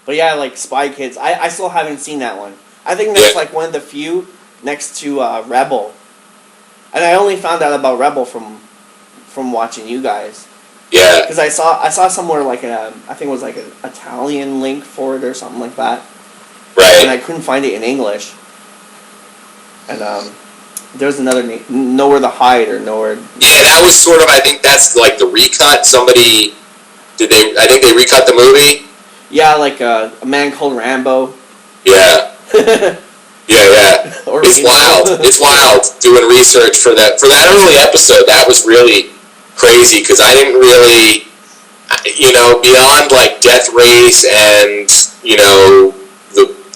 But yeah, like Spy Kids, I still haven't seen that one. I think that's like one of the few next to Rebel. And I only found out about Rebel from watching you guys. Yeah. Because I saw somewhere like I think it was like an Italian link for it or something like that. Right. And I couldn't find it in English. And there was another name, Nowhere to Hide or Nowhere. Yeah, that was sort of, I think that's like the recut. I think they recut the movie? Yeah, like A Man Called Rambo. Yeah. Yeah. It's wild. It's wild doing research for that early episode. That was really crazy because I didn't really, beyond like Death Race and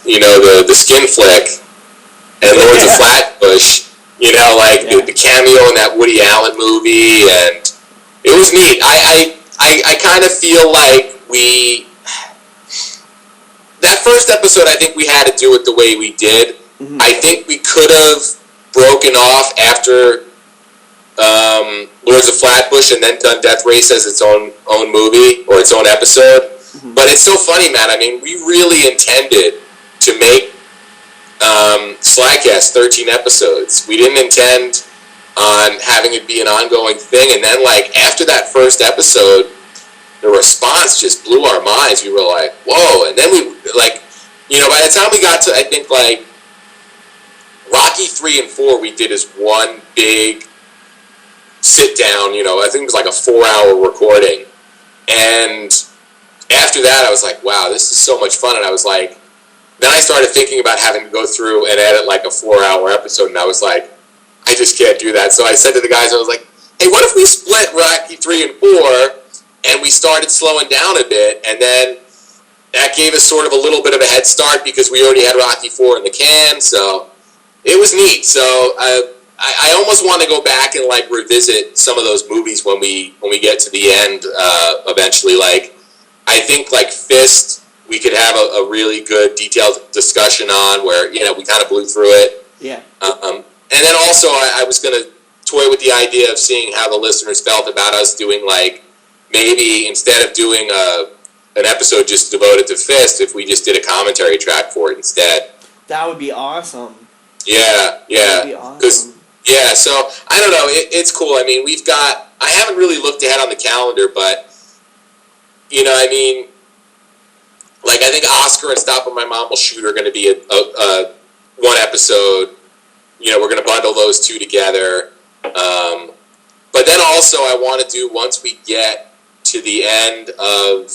the skin flick and Lords of Flatbush, the cameo in that Woody Allen movie, and it was neat. I kind of feel like that first episode, I think we had to do it the way we did. Mm-hmm. I think we could have broken off after Lords of Flatbush and then done Death Race as its own movie or its own episode. Mm-hmm. But it's so funny, man. I mean, we really intended to make Slycast 13 episodes. We didn't intend on having it be an ongoing thing. And then, like, after that first episode, the response just blew our minds. We were like, whoa. And then we, like, by the time we got to, I think, like, Rocky 3 and 4, we did as one big sit-down, I think it was like a 4-hour recording. And after that, I was like, wow, this is so much fun. And I was like, then I started thinking about having to go through and edit like a 4-hour episode, and I was like, I just can't do that. So I said to the guys, I was like, hey, what if we split Rocky 3 and 4, and we started slowing down a bit, and then that gave us sort of a little bit of a head start because we already had Rocky 4 in the can, so it was neat. So I almost want to go back and like revisit some of those movies when we get to the end eventually. Like, I think like Fist, we could have a really good detailed discussion on where, we kind of blew through it. Yeah. And then also I was going to toy with the idea of seeing how the listeners felt about us doing like, maybe instead of doing an episode just devoted to Fist, if we just did a commentary track for it instead. That would be awesome. Yeah. That would be awesome. Yeah, so, I don't know, it's cool. I mean, I haven't really looked ahead on the calendar, but, like, I think Oscar and Stop When My Mom Will Shoot are going to be a one episode. We're going to bundle those two together. But then also I want to do, once we get to the end of,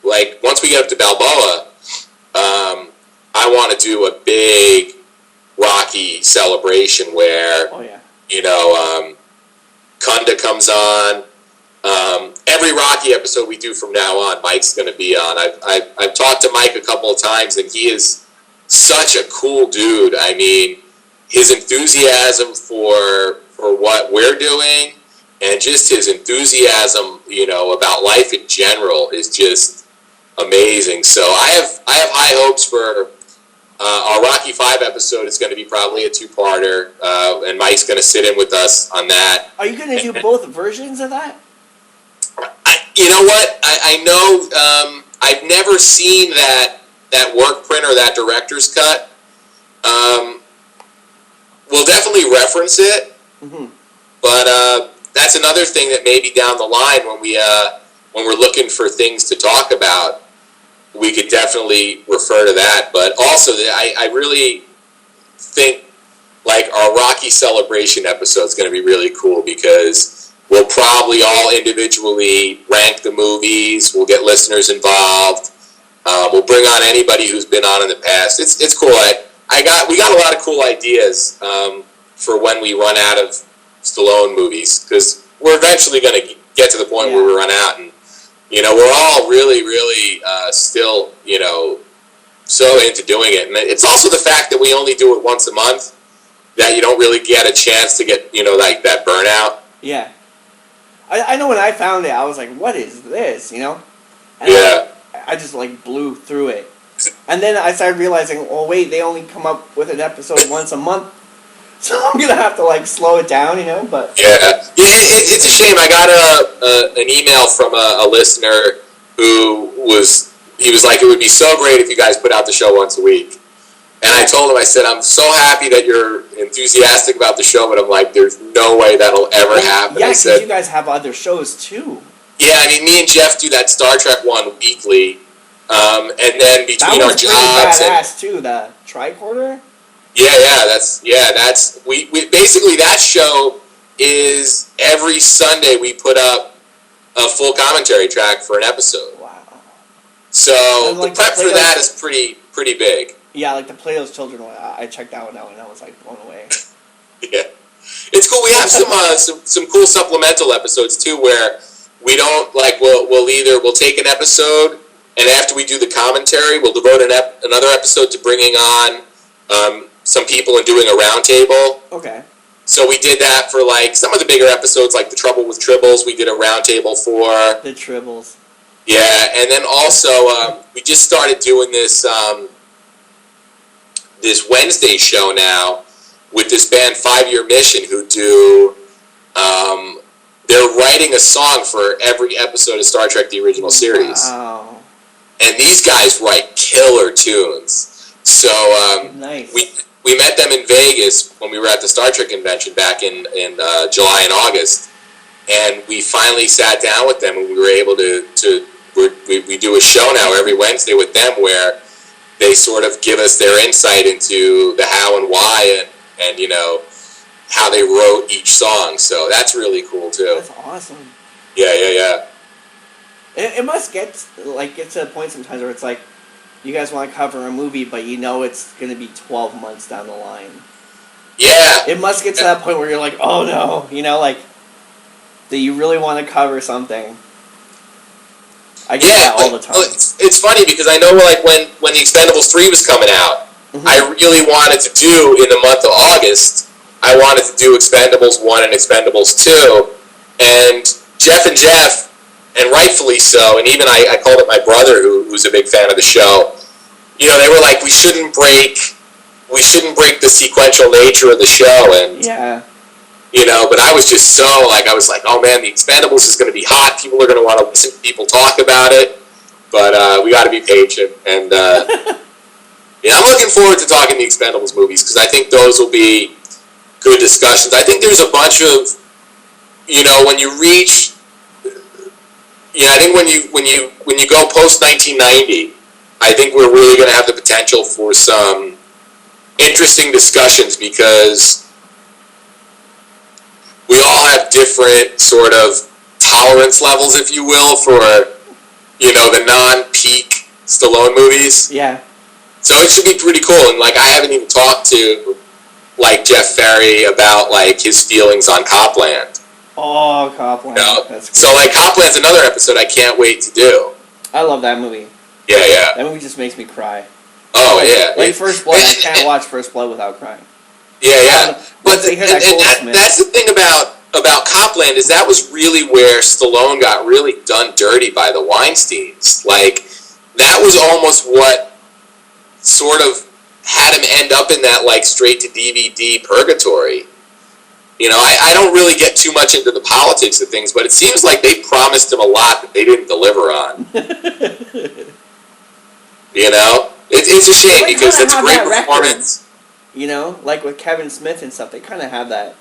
like, once we get up to Balboa, I want to do a big Rocky celebration where, Kunda comes on. Every Rocky episode we do from now on, Mike's going to be on. I've talked to Mike a couple of times, and he is such a cool dude. I mean, his enthusiasm for what we're doing, and just his enthusiasm, about life in general is just amazing. So I have high hopes for our Rocky 5 episode. Is going to be probably a 2-parter, and Mike's going to sit in with us on that. Are you going to do both versions of that? You know what? I know I've never seen that work print or that director's cut. We'll definitely reference it, but that's another thing that maybe down the line when we're looking for things to talk about, we could definitely refer to that. But also, I really think like our Rocky Celebration episode is going to be really cool because we'll probably all individually rank the movies. We'll get listeners involved. We'll bring on anybody who's been on in the past. It's cool. We got a lot of cool ideas for when we run out of Stallone movies, because we're eventually going to get to the point where we run out, and we're all really, really still so into doing it. And it's also the fact that we only do it once a month that you don't really get a chance to get like that burnout. Yeah. I know when I found it, I was like, what is this, And I just, like, blew through it. And then I started realizing, oh, wait, they only come up with an episode once a month. So I'm going to have to, like, slow it down, but... Yeah, it's a shame. I got an email from a listener who was, he was like, it would be so great if you guys put out the show once a week. And I told him, I said, I'm so happy that you're enthusiastic about the show, but I'm like, there's no way that'll ever happen. Yeah, because you guys have other shows too. Yeah, I mean, me and Jeff do that Star Trek one weekly, and then between our jobs that was badass too, the tricorder. That's we basically that show is every Sunday we put up a full commentary track for an episode. Wow. So the prep for that is pretty big. Yeah, like the Plato's Children one, I checked that one out and I was like blown away. Yeah, it's cool. We have some cool supplemental episodes too, where we don't like we'll take an episode, and after we do the commentary, we'll devote another episode to bringing on some people and doing a roundtable. Okay. So we did that for like some of the bigger episodes, like the Trouble with Tribbles. We did a roundtable for the Tribbles. Yeah, and then also we just started doing this this Wednesday show now with this band 5 Year Mission, who do they're writing a song for every episode of Star Trek: The Original Series. Wow. And these guys write killer tunes. So nice. We met them in Vegas when we were at the Star Trek convention back in July and August, and we finally sat down with them, and we were able to we do a show now every Wednesday with them where they sort of give us their insight into the how and why and you know how they wrote each song. So that's really cool too. That's awesome. Yeah. It must get to a point sometimes where it's like you guys want to cover a movie, but you know it's going to be 12 months down the line. Yeah. It must get to that point where you're like, oh no, you know, like that you really want to cover something. I get that all the time. It's funny because I know like when The Expendables 3 was coming out, I really wanted to do in the month of August, I wanted to do Expendables 1 and Expendables 2, and Jeff, and rightfully so, and even I called it my brother who's a big fan of the show, you know, they were like, we shouldn't break the sequential nature of the show, and yeah. You know, but I was just so, like, I was like, oh man, The Expendables is going to be hot. People are going to want to listen to people talk about it. But we got to be patient. And, yeah, I'm looking forward to talking The Expendables movies because I think those will be good discussions. I think there's a bunch of, you know, when you reach, you know, I think when you go post-1990, I think we're really going to have the potential for some interesting discussions because we all have different sort of tolerance levels, if you will, for, you know, the non-peak Stallone movies. Yeah. So it should be pretty cool. And, like, I haven't even talked to, like, Jeff Ferry about, like, his feelings on Copland. Oh, Copland. You know? That's good. So, like, Copland's another episode I can't wait to do. I love that movie. Yeah. That movie just makes me cry. Oh, yeah. Like First Blood, I can't watch First Blood without crying. Yeah. But that's the thing about Copland is that was really where Stallone got really done dirty by the Weinsteins. Like, that was almost what sort of had him end up in that, like, straight-to-DVD purgatory. You know, I don't really get too much into the politics of things, but it seems like they promised him a lot that they didn't deliver on. You know? It's a shame because it's a great performance. You know, like with Kevin Smith and stuff, they kind of have that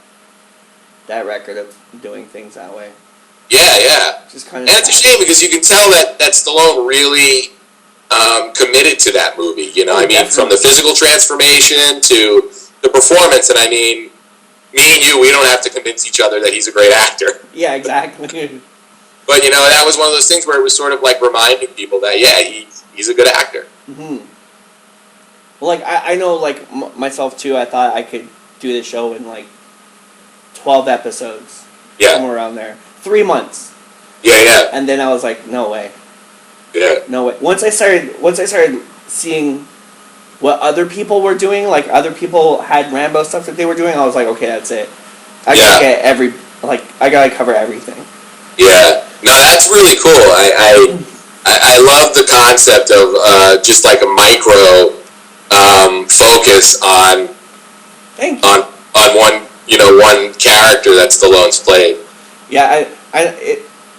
record of doing things that way. Yeah. Just kind of. And it's a shame because you can tell that Stallone really committed to that movie. You know, I mean, definitely. From the physical transformation to the performance, and I mean, me and you, we don't have to convince each other that he's a great actor. Yeah, exactly. But you know, that was one of those things where it was sort of like reminding people that he's a good actor. Mm-hmm. Well, like, I know, like, myself, too, I thought I could do the show in, like, 12 episodes. Yeah. Somewhere around there. 3 months. Yeah. And then I was like, no way. Yeah. No way. Once I started seeing what other people were doing, like, other people had Rambo stuff that they were doing, I was like, okay, that's it. I gotta get I gotta cover everything. Yeah. No, that's really cool. I love the concept of just, like, a micro... focus on one character that Stallone's played. Yeah,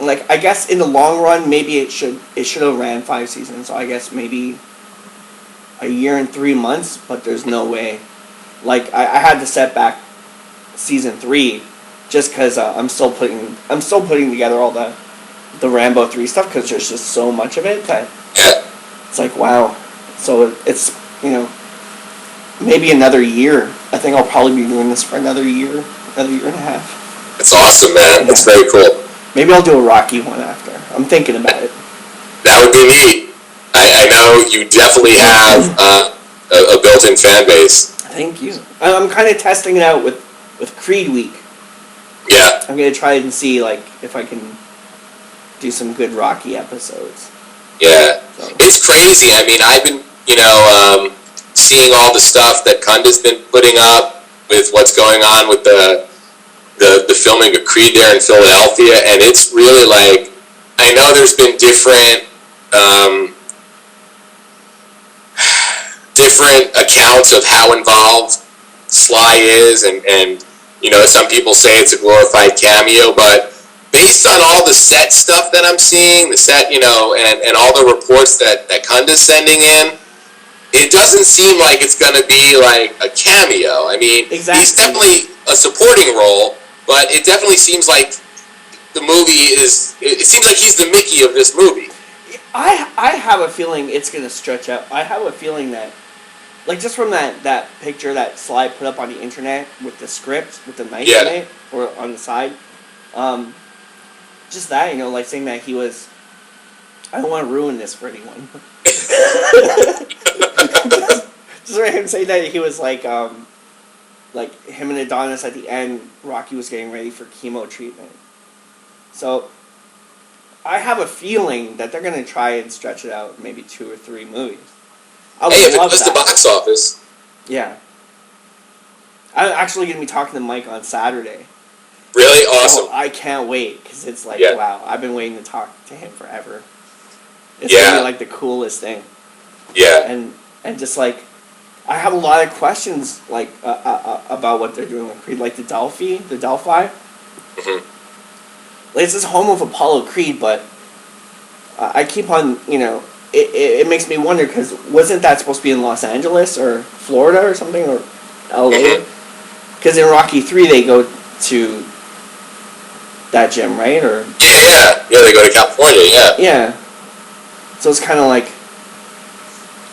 like, I guess in the long run, maybe it should have ran 5 seasons. So I guess maybe a year and 3 months, but there's no way. Like, I had to set back season 3 just because I'm still putting together all the Rambo 3 stuff, because there's just so much of it that it's like, wow. So it's, maybe another year. I think I'll probably be doing this for another year and a half. It's awesome, man. That's very cool. Maybe I'll do a Rocky one after. I'm thinking about it. That would be neat. I know you definitely have a built-in fan base. Thank you. I'm kind of testing it out with Creed Week. Yeah. I'm going to try and see, like, if I can do some good Rocky episodes. Yeah. So. It's crazy. I mean, I've been, seeing all the stuff that Kunda's been putting up with what's going on with the filming of Creed there in Philadelphia, and it's really like, I know there's been different accounts of how involved Sly is, and some people say it's a glorified cameo, but based on all the set stuff that I'm seeing, the set, and all the reports that Kunda's sending in, it doesn't seem like it's going to be like a cameo. I mean, exactly. He's definitely a supporting role, but it definitely seems like the movie is, it seems like he's the Mickey of this movie. I have a feeling it's going to stretch out. I have a feeling that, like, just from that picture that Sly put up on the internet with the script, with the knife in it, or on the side, just that, like, saying that he was, I don't want to ruin this for anyone. Just for him saying that he was like him and Adonis at the end, Rocky was getting ready for chemo treatment. So I have a feeling that they're going to try and stretch it out maybe 2 or 3 movies. If it goes to box office. Yeah. I'm actually going to be talking to Mike on Saturday. Really? Awesome. So I can't wait, because it's like, wow, I've been waiting to talk to him forever. It's going to be like the coolest thing. Yeah. And just like, I have a lot of questions like about what they're doing with Creed, like the Delphi. Mm-hmm. Like, it's this home of Apollo Creed, but I keep on, it makes me wonder, because wasn't that supposed to be in Los Angeles or Florida or something, or LA? Because in Rocky 3 they go to that gym, right? Or yeah, they go to California. Yeah. So it's kind of like,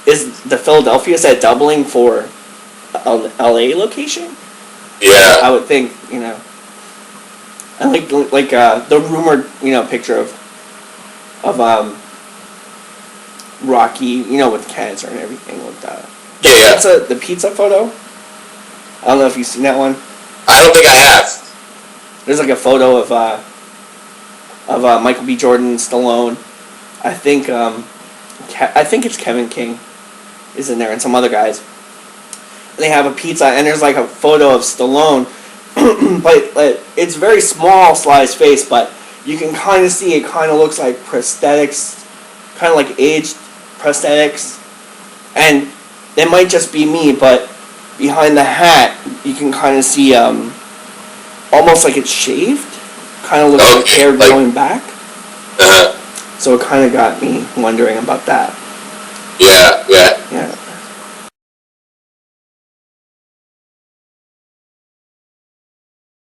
is the Philadelphia set doubling for a LA location? Yeah. I would think, And like the rumored, picture of Rocky, with cancer and everything, with the pizza photo. I don't know if you've seen that one. I don't think I have. There's like a photo of Michael B. Jordan, Stallone. I think it's Kevin King is in there, and some other guys. And they have a pizza, and there's like a photo of Stallone, but it's very small, Sly's face, but you can kind of see it kind of looks like prosthetics, kind of like aged prosthetics, and it might just be me, but behind the hat you can kind of see almost like it's shaved, kind of looks like hair growing back. So it kind of got me wondering about that. Yeah. Yeah.